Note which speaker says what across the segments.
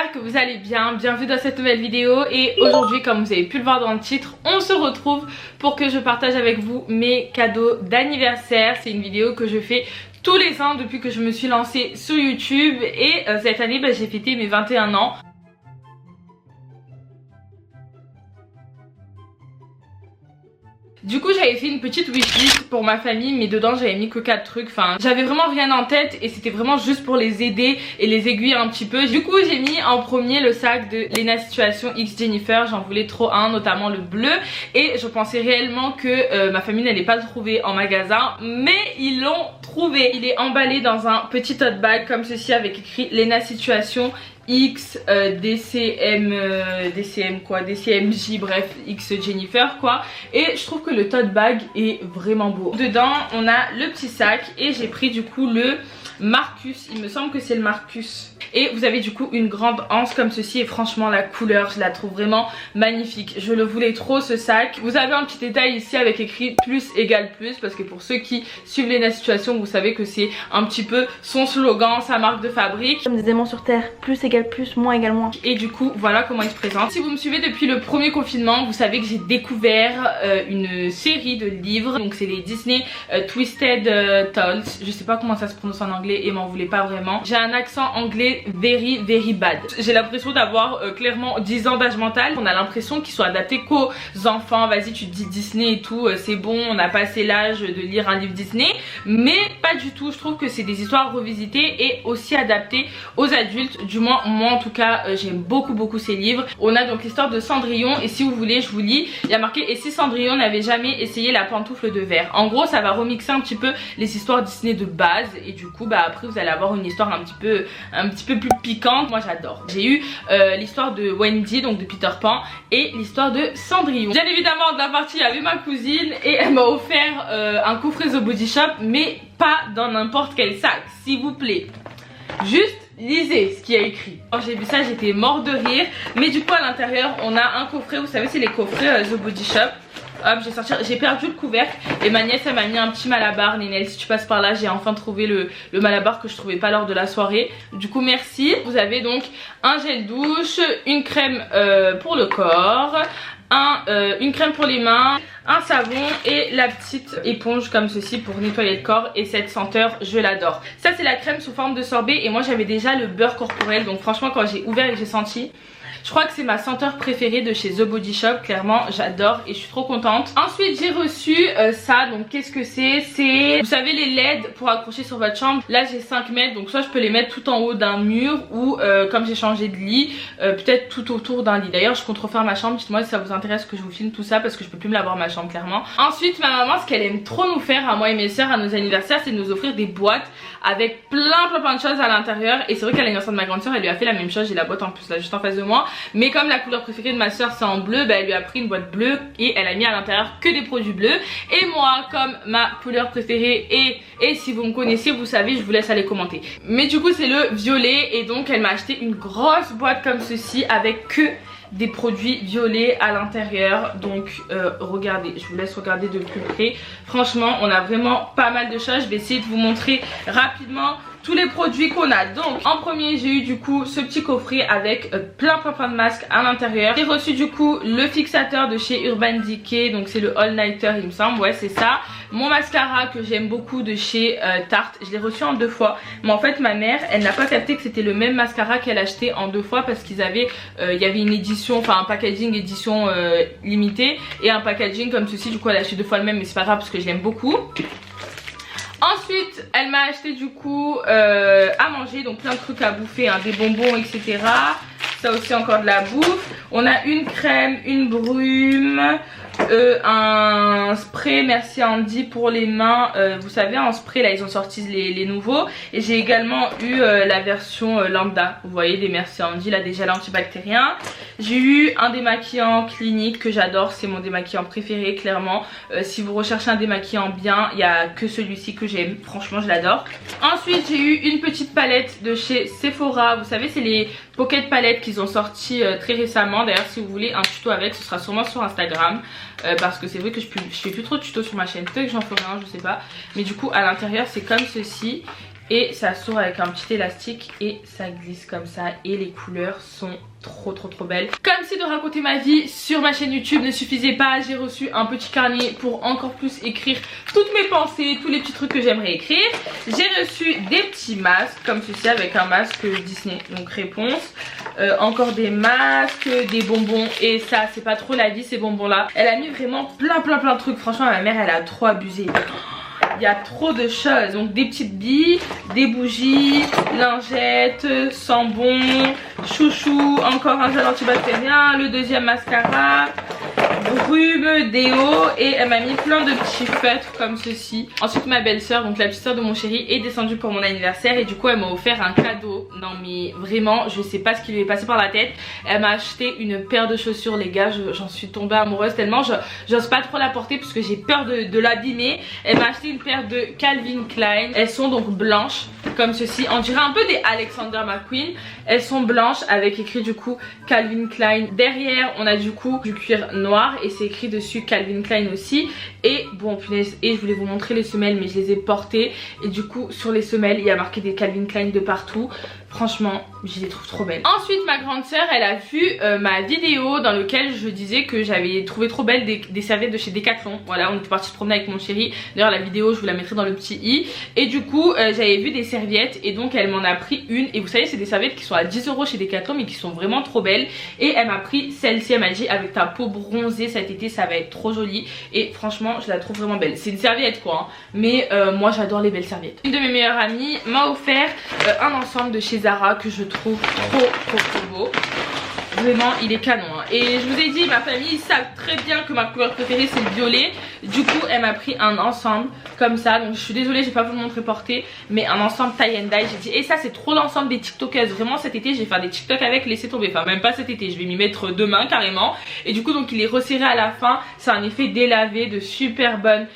Speaker 1: j'espère que vous allez bien, bienvenue dans cette nouvelle vidéo. Et aujourd'hui, comme vous avez pu le voir dans le titre, on se retrouve pour que je partage avec vous mes cadeaux d'anniversaire. C'est une vidéo que je fais tous les ans depuis que je me suis lancée sur YouTube. Et cette année, j'ai fêté mes 21 ans. Du coup j'avais fait une petite wishlist pour ma famille, mais dedans j'avais mis que 4 trucs. Enfin j'avais vraiment rien en tête et c'était vraiment juste pour les aider et les aiguiller un petit peu. Du coup j'ai mis en premier le sac de Lena Situation X Jennifer. J'en voulais trop un, notamment le bleu. Et je pensais réellement que ma famille n'allait pas le trouver en magasin, mais ils l'ont trouvé. Il est emballé dans un petit tote bag comme ceci avec écrit Lena Situation X DCMJ, bref, X Jennifer quoi. Et je trouve que le tote bag est vraiment beau. Dedans on a le petit sac et j'ai pris du coup le Marcus, il me semble que c'est le Marcus. Et vous avez du coup une grande anse comme ceci et franchement la couleur je la trouve vraiment magnifique. Je le voulais trop ce sac. Vous avez un petit détail ici avec écrit plus égale plus, parce que pour ceux qui suivent Lena Situation, vous savez que c'est un petit peu son slogan, sa marque de fabrique.
Speaker 2: Comme des aimants sur terre, plus égale plus, moins égale moins.
Speaker 1: Et du coup voilà comment il se présente. Si vous me suivez depuis le premier confinement, vous savez que j'ai découvert une série de livres. Donc c'est les Disney Twisted Tales. Je sais pas comment ça se prononce en anglais et m'en voulez pas vraiment. J'ai un accent anglais very bad. J'ai l'impression d'avoir clairement 10 ans d'âge mental. On a l'impression qu'ils sont adaptés qu'aux enfants. Vas-y, tu te dis Disney et tout, c'est bon, on a passé l'âge de lire un livre Disney. Mais pas du tout, je trouve que c'est des histoires revisitées et aussi adaptées aux adultes. Du moins moi en tout cas j'aime beaucoup ces livres. On a donc l'histoire de Cendrillon et si vous voulez je vous lis. Il y a marqué: et si Cendrillon n'avait jamais essayé la pantoufle de verre. En gros ça va remixer un petit peu les histoires Disney de base et du coup après vous allez avoir une histoire un petit peu plus piquante. Moi j'adore. J'ai eu l'histoire de Wendy, donc de Peter Pan, et l'histoire de Cendrillon. Bien évidemment de la partie il y avait ma cousine et elle m'a offert un coffret The Body Shop, mais pas dans n'importe quel sac, s'il vous plaît. Juste lisez ce qu'il y a écrit. Quand j'ai vu ça j'étais mort de rire. Mais du coup à l'intérieur on a un coffret, vous savez c'est les coffrets The Body Shop. Hop, j'ai perdu le couvercle et ma nièce elle m'a mis un petit malabar. Nénel, si tu passes par là, j'ai enfin trouvé le malabar que je trouvais pas lors de la soirée. Du coup merci. Vous avez donc un gel douche, une crème pour le corps, une crème pour les mains, un savon et la petite éponge comme ceci pour nettoyer le corps. Et cette senteur je l'adore. Ça c'est la crème sous forme de sorbet et moi j'avais déjà le beurre corporel, donc franchement quand j'ai ouvert et que j'ai senti, je crois que c'est ma senteur préférée de chez The Body Shop. Clairement j'adore et je suis trop contente. Ensuite j'ai reçu ça. Donc qu'est-ce que c'est? C'est, vous savez, les LED pour accrocher sur votre chambre. Là j'ai 5 mètres, donc soit je peux les mettre tout en haut d'un mur, ou comme j'ai changé de lit, peut-être tout autour d'un lit. D'ailleurs je compte refaire ma chambre, dites-moi si ça vous intéresse que je vous filme tout ça, parce que je peux plus me l'avoir ma chambre clairement. Ensuite ma maman, ce qu'elle aime trop nous faire à moi et mes soeurs à nos anniversaires, c'est de nous offrir des boîtes avec plein de choses à l'intérieur. Et c'est vrai qu'à l'anniversaire de ma grande soeur elle lui a fait la même chose. J'ai la boîte en plus là juste en face de moi. Mais comme la couleur préférée de ma soeur c'est en bleu, elle lui a pris une boîte bleue et elle a mis à l'intérieur que des produits bleus. Et moi comme ma couleur préférée et si vous me connaissez vous savez, je vous laisse aller commenter. Mais du coup c'est le violet et donc elle m'a acheté une grosse boîte comme ceci avec que des produits violets à l'intérieur. Donc regardez, je vous laisse regarder de plus près. Franchement on a vraiment pas mal de choses. Je vais essayer de vous montrer rapidement tous les produits qu'on a. Donc en premier j'ai eu du coup ce petit coffret avec plein de masques à l'intérieur. J'ai reçu du coup le fixateur de chez Urban Decay, donc c'est le All Nighter il me semble, ouais c'est ça. Mon mascara que j'aime beaucoup de chez Tarte, je l'ai reçu en 2 fois. Mais en fait ma mère elle n'a pas capté que c'était le même mascara qu'elle achetait en 2 fois, parce qu'ils avaient, il y avait une édition, enfin un packaging édition limitée et un packaging comme ceci. Du coup elle a acheté 2 fois le même, mais c'est pas grave parce que je l'aime beaucoup. Ensuite elle m'a acheté du coup à manger, donc plein de trucs à bouffer, hein, des bonbons etc. Ça aussi encore de la bouffe. On a une crème, une brume, un spray Merci Andy pour les mains. Vous savez en spray là ils ont sorti les nouveaux. Et j'ai également eu la version lambda. Vous voyez des Merci Andy là, des gels antibactériens. J'ai eu un démaquillant Clinique que j'adore, c'est mon démaquillant préféré clairement. Si vous recherchez un démaquillant bien, il n'y a que celui-ci que j'aime, franchement je l'adore. Ensuite j'ai eu une petite palette de chez Sephora. Vous savez c'est les pocket palettes qu'ils ont sorti très récemment. D'ailleurs si vous voulez un tuto avec, ce sera sûrement sur Instagram. Parce que c'est vrai que je fais plus trop de tutos sur ma chaîne, peut-être que j'en ferai un, je sais pas. Mais du coup à l'intérieur c'est comme ceci. et ça s'ouvre avec un petit élastique et ça glisse comme ça et les couleurs sont trop belle. Comme si de raconter ma vie sur ma chaîne YouTube ne suffisait pas, j'ai reçu un petit carnet pour encore plus écrire toutes mes pensées, tous les petits trucs que j'aimerais écrire. J'ai reçu des petits masques comme ceci avec un masque Disney, donc réponse. Encore des masques, des bonbons, et ça c'est pas trop la vie ces bonbons là. Elle a mis vraiment plein de trucs, franchement ma mère elle a trop abusé. Il y a trop de choses, donc des petites billes, des bougies, lingettes, sambon, chouchou, encore un gel antibactérien, le deuxième mascara, brume, déo, et elle m'a mis plein de petits feutres comme ceci. Ensuite ma belle-sœur, donc la petite sœur de mon chéri, est descendue pour mon anniversaire et du coup elle m'a offert un cadeau. Non mais vraiment je sais pas ce qui lui est passé par la tête. Elle m'a acheté une paire de chaussures les gars, j'en suis tombée amoureuse tellement j'ose pas trop la porter parce que j'ai peur de l'abîmer. Elle m'a acheté une paire de Calvin Klein, elles sont donc blanches comme ceci, on dirait un peu des Alexander McQueen. Elles sont blanches avec écrit du coup Calvin Klein. Derrière on a du coup du cuir noir et c'est écrit dessus Calvin Klein aussi. Et bon punaise, et je voulais vous montrer les semelles mais je les ai portées et du coup sur les semelles il y a marqué des Calvin Klein de partout. Franchement je les trouve trop belles. Ensuite ma grande sœur elle a vu ma vidéo dans laquelle je disais que j'avais trouvé trop belles des serviettes de chez Decathlon. Voilà, on était parti se promener avec mon chéri, d'ailleurs la vidéo je vous la mettrai dans le petit i. Et du coup j'avais vu des serviettes et donc elle m'en a pris une. Et vous savez c'est des serviettes qui sont à 10 € chez Decathlon mais qui sont vraiment trop belles. Et elle m'a pris celle-ci, elle m'a dit avec ta peau bronzée cet été ça va être trop joli. Et franchement je la trouve vraiment belle. C'est une serviette quoi hein. Mais moi j'adore les belles serviettes. Une de mes meilleures amies m'a offert un ensemble de chez Zara que je trouve trop beau. Vraiment il est canon hein. Et je vous ai dit ma famille ils savent très bien que ma couleur préférée c'est le violet. Du coup elle m'a pris un ensemble comme ça. Donc je suis désolée j'ai pas vous le montrer porter, mais un ensemble tie and dye. J'ai dit et ça c'est trop l'ensemble des tiktokeuses. Vraiment cet été je vais faire des tiktok avec, laissez tomber. Enfin même pas cet été, je vais m'y mettre demain carrément. Et du coup donc il est resserré à la fin. C'est un effet délavé de super bonne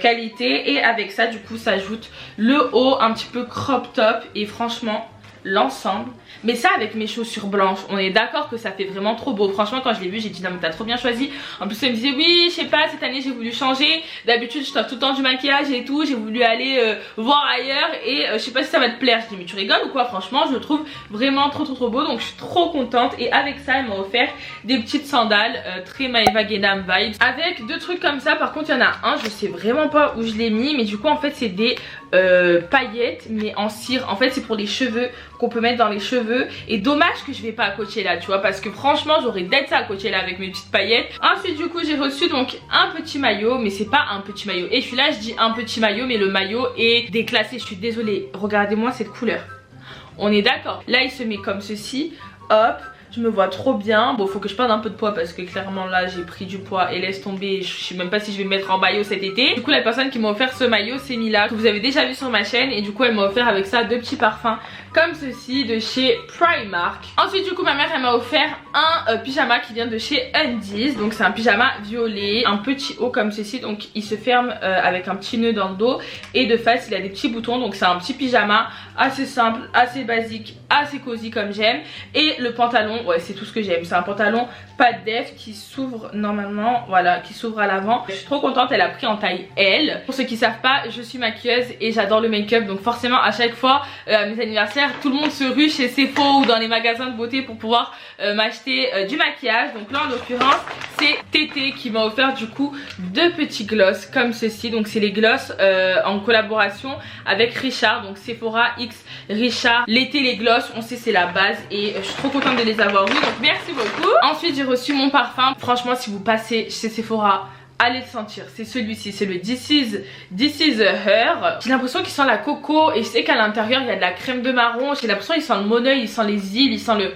Speaker 1: qualité. Et avec ça du coup ça ajoute le haut un petit peu crop top. Et franchement l'ensemble, mais ça avec mes chaussures blanches on est d'accord que ça fait vraiment trop beau. Franchement quand je l'ai vu j'ai dit non mais t'as trop bien choisi. En plus elle me disait oui je sais pas cette année j'ai voulu changer, d'habitude je t'offre tout le temps du maquillage et tout, j'ai voulu aller voir ailleurs et je sais pas si ça va te plaire. Je dis mais tu rigoles ou quoi, franchement je le trouve vraiment trop beau. Donc je suis trop contente. Et avec ça elle m'a offert des petites sandales très Maeva Guénam vibes avec deux trucs comme ça. Par contre il y en a un je sais vraiment pas où je l'ai mis, mais du coup en fait c'est des paillettes mais en cire. En fait c'est pour les cheveux, qu'on peut mettre dans les cheveux. Et dommage que je vais pas à Coachella tu vois, parce que franchement j'aurais d'être ça à Coachella avec mes petites paillettes. Ensuite du coup j'ai reçu donc un petit maillot, mais c'est pas un petit maillot. Et celui-là je dis un petit maillot mais le maillot est déclassé, je suis désolée. Regardez moi cette couleur, on est d'accord. Là il se met comme ceci, hop. Je me vois trop bien. Bon faut que je perde un peu de poids parce que clairement là j'ai pris du poids et laisse tomber, je sais même pas si je vais me mettre en maillot cet été. Du coup la personne qui m'a offert ce maillot c'est Mila, que vous avez déjà vu sur ma chaîne. Et du coup elle m'a offert avec ça deux petits parfums comme ceci de chez Primark. Ensuite du coup ma mère elle m'a offert un pyjama qui vient de chez Undies. Donc c'est un pyjama violet, un petit haut comme ceci. Donc il se ferme avec un petit nœud dans le dos. Et de face il a des petits boutons. Donc c'est un petit pyjama assez simple, assez basique, assez cosy comme j'aime. Et le pantalon, ouais c'est tout ce que j'aime. C'est un pantalon pas de def qui s'ouvre normalement, voilà, qui s'ouvre à l'avant. Je suis trop contente, elle a pris en taille L. Pour ceux qui savent pas, je suis maquilleuse et j'adore le make-up. Donc forcément à chaque fois à mes anniversaires tout le monde se rue chez Sephora ou dans les magasins de beauté pour pouvoir m'acheter du maquillage. Donc là en l'occurrence c'est Tété qui m'a offert du coup deux petits gloss comme ceci. Donc c'est les gloss en collaboration avec Richard, donc Sephora X Richard. L'été les gloss on sait c'est la base et je suis trop contente de les avoir vus, donc merci beaucoup. Ensuite j'ai reçu mon parfum. Franchement si vous passez chez Sephora allez le sentir, c'est celui-ci, c'est le This is Her. J'ai l'impression qu'il sent la coco et je sais qu'à l'intérieur il y a de la crème de marron. J'ai l'impression qu'il sent le Moneuil, il sent les îles, il sent le...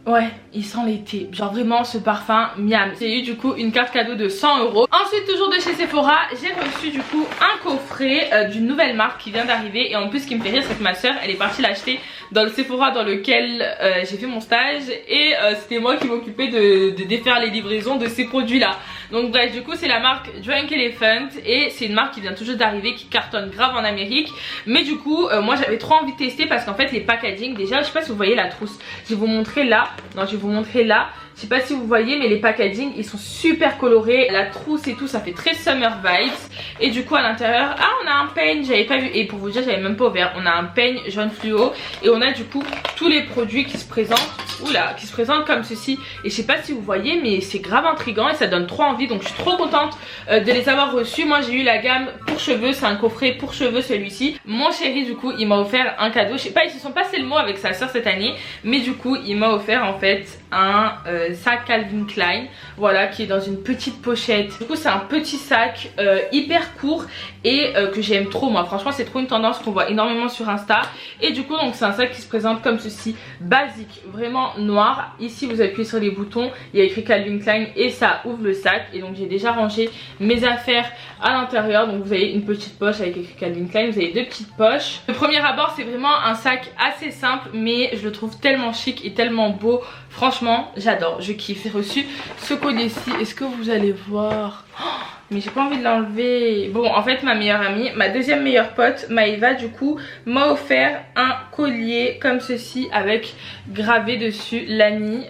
Speaker 1: Ouais, il sent l'été. Genre vraiment ce parfum miam. J'ai eu du coup une carte cadeau de 100 €. Ensuite toujours de chez Sephora, j'ai reçu du coup un coffret d'une nouvelle marque qui vient d'arriver. Et en plus ce qui me fait rire c'est que ma soeur elle est partie l'acheter dans le Sephora dans lequel j'ai fait mon stage. Et c'était moi qui m'occupais de défaire les livraisons de ces produits là. Donc bref du coup c'est la marque Drunk Elephant. Et c'est une marque qui vient tout juste d'arriver, qui cartonne grave en Amérique. Mais du coup moi j'avais trop envie de tester parce qu'en fait les packaging déjà, je sais pas si vous voyez la trousse. Je vais vous montrer là. Non je vais vous montrer là. Je sais pas si vous voyez, mais les packaging ils sont super colorés. La trousse et tout, ça fait très summer vibes. Et du coup à l'intérieur, ah on a un peigne, j'avais pas vu. Et pour vous dire, j'avais même pas ouvert. On a un peigne jaune fluo. Et on a du coup tous les produits qui se présentent. Oula, qui se présentent comme ceci. Et je sais pas si vous voyez, mais c'est grave intriguant et ça donne trop envie. Donc je suis trop contente de les avoir reçus. Moi j'ai eu la gamme pour cheveux, c'est un coffret pour cheveux celui-ci. Mon chéri du coup il m'a offert un cadeau. Je sais pas, ils se sont passés le mot avec sa soeur cette année, mais du coup il m'a offert en fait un sac Calvin Klein, voilà, qui est dans une petite pochette. Du coup c'est un petit sac hyper court et que j'aime trop moi. Franchement c'est trop une tendance qu'on voit énormément sur Insta. Et du coup donc c'est un sac qui se présente comme ceci, basique, vraiment noir. Ici vous appuyez sur les boutons, il y a écrit Calvin Klein et ça ouvre le sac. Et donc j'ai déjà rangé mes affaires à l'intérieur. Donc vous avez une petite poche avec écrit Calvin Klein, vous avez deux petites poches. Le premier abord c'est vraiment un sac assez simple, mais je le trouve tellement chic et tellement beau. Franchement j'adore, je kiffe. J'ai reçu ce collier-ci, est-ce que vous allez voir? Mais j'ai pas envie de l'enlever. Bon en fait ma meilleure amie, ma deuxième meilleure pote Maëva du coup m'a offert un collier comme ceci avec gravé dessus Lani.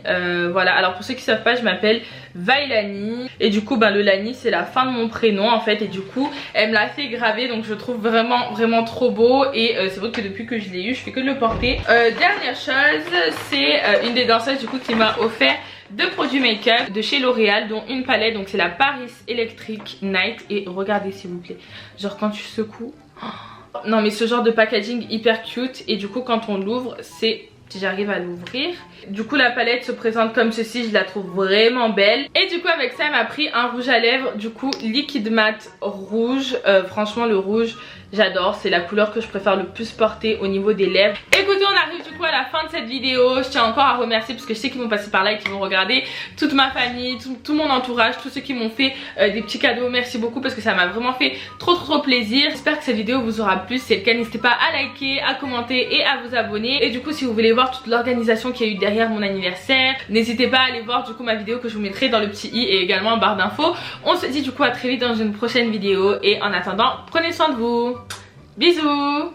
Speaker 1: Voilà, alors pour ceux qui savent pas, je m'appelle Vailani et du coup le Lani c'est la fin de mon prénom en fait. Et du coup elle me l'a fait graver, donc je trouve vraiment trop beau. Et c'est vrai que depuis que je l'ai eu je fais que de le porter. Dernière chose, c'est une des danseuses du coup qui m'a offert deux produits make-up de chez L'Oréal, dont une palette, donc c'est la Paris Electric Night. Et regardez s'il vous plaît, genre quand tu secoues, oh, non mais ce genre de packaging hyper cute. Et du coup quand on l'ouvre, c'est, si j'arrive à l'ouvrir, du coup la palette se présente comme ceci, je la trouve vraiment belle. Et du coup avec ça elle m'a pris un rouge à lèvres, du coup liquide mat rouge. Franchement le rouge j'adore, c'est la couleur que je préfère le plus porter au niveau des lèvres. Écoutez, on arrive du coup à la fin de cette vidéo. Je tiens encore à remercier, parce que je sais qu'ils vont passer par là et qu'ils vont regarder, toute ma famille, tout mon entourage, tous ceux qui m'ont fait des petits cadeaux. Merci beaucoup parce que ça m'a vraiment fait trop plaisir. J'espère que cette vidéo vous aura plu. Si c'est le cas, n'hésitez pas à liker, à commenter et à vous abonner. Et du coup si vous voulez voir toute l'organisation qu'il y a eu derrière mon anniversaire, n'hésitez pas à aller voir du coup ma vidéo que je vous mettrai dans le petit i et également en barre d'infos. On se dit du coup à très vite dans une prochaine vidéo et en attendant prenez soin de vous. Bisous.